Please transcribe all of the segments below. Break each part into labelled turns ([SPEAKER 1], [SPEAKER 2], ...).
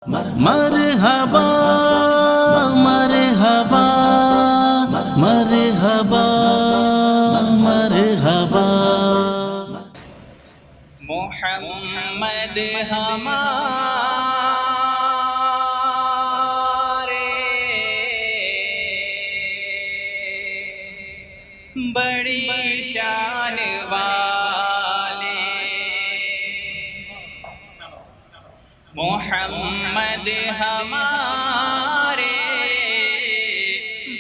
[SPEAKER 1] مرحبا مرحبا مرحبا مرحبا
[SPEAKER 2] محمد ہمارے بڑی شان والے، محمد ہمارے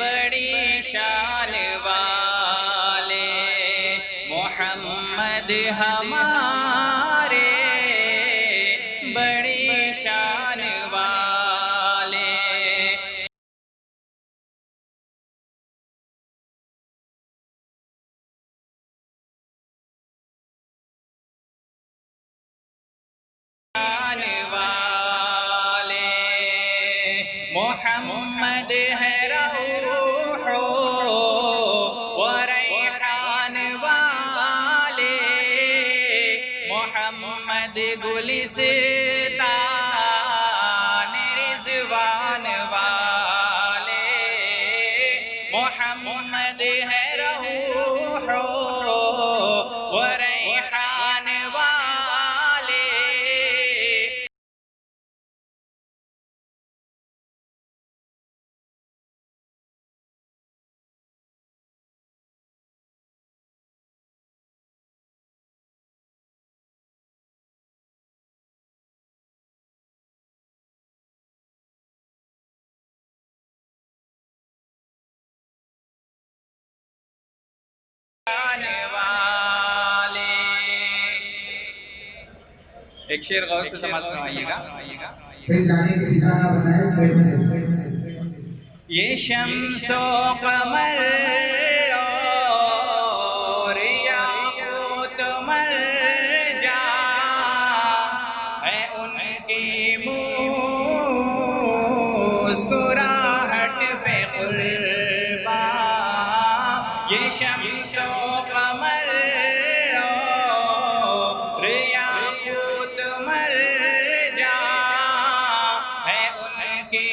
[SPEAKER 2] بڑی شان والے، محمد ہمارے بڑی شان والے۔ شان والے محمد ہے روح و ریحان والے، محمد گلستان رضوان والے، محمد ہے روح و ریحان والے۔ ایک شعر غور سے سمجھ سنائیے گا۔ یہ شمس و قمر اور یاقوت مرجان ہے ان کی مسکراہٹ پہ قربان، یہ شمس و قمر اور یاقوت مرجان ہے ان کی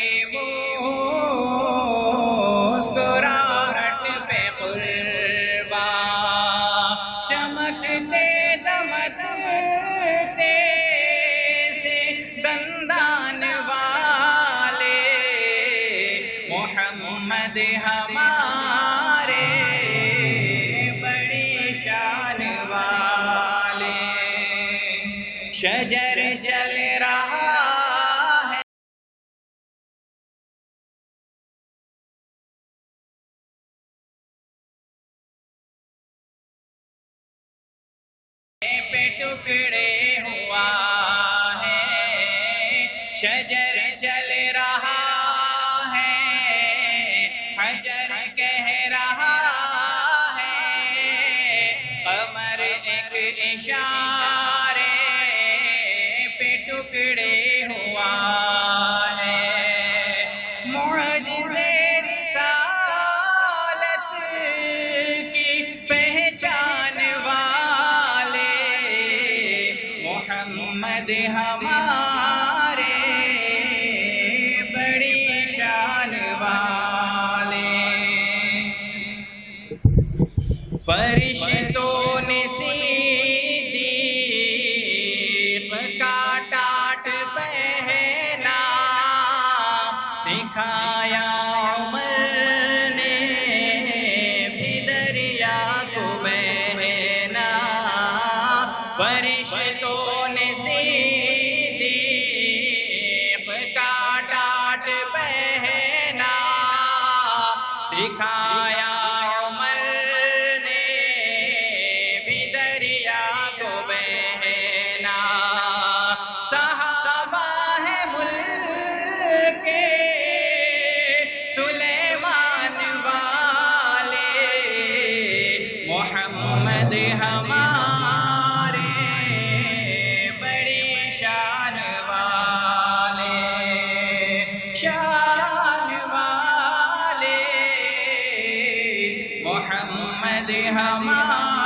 [SPEAKER 2] مسکراہٹ پہ قربان، چمکتے دمکتے سے دندان والے، محمد ہمارے بڑی شان والے۔ شجر چل رہا ہے پہ ٹکڑے ہوا ہے، شجر چل رہا ہے، حجر کہہ رہا ہے، قمر ایک اشارے پہ ٹکڑے ہوا ہے، معجزے رسالت کی پہچان والے، محمد ہمارے بڑی شان والے۔ فرشتوں نے صدیق کا ٹاٹ پہنا، سکھایا عمر نے بھی دریا کو بہنا، فرشتوں نے صدیق کا ٹاٹ پہنا، سکھایا عمر نے بھی دریا کو بہنا، صحابہ ہے ملک سلیمان والے، محمد ہمارے بڑی شان والے، شان والے، محمد ہمارے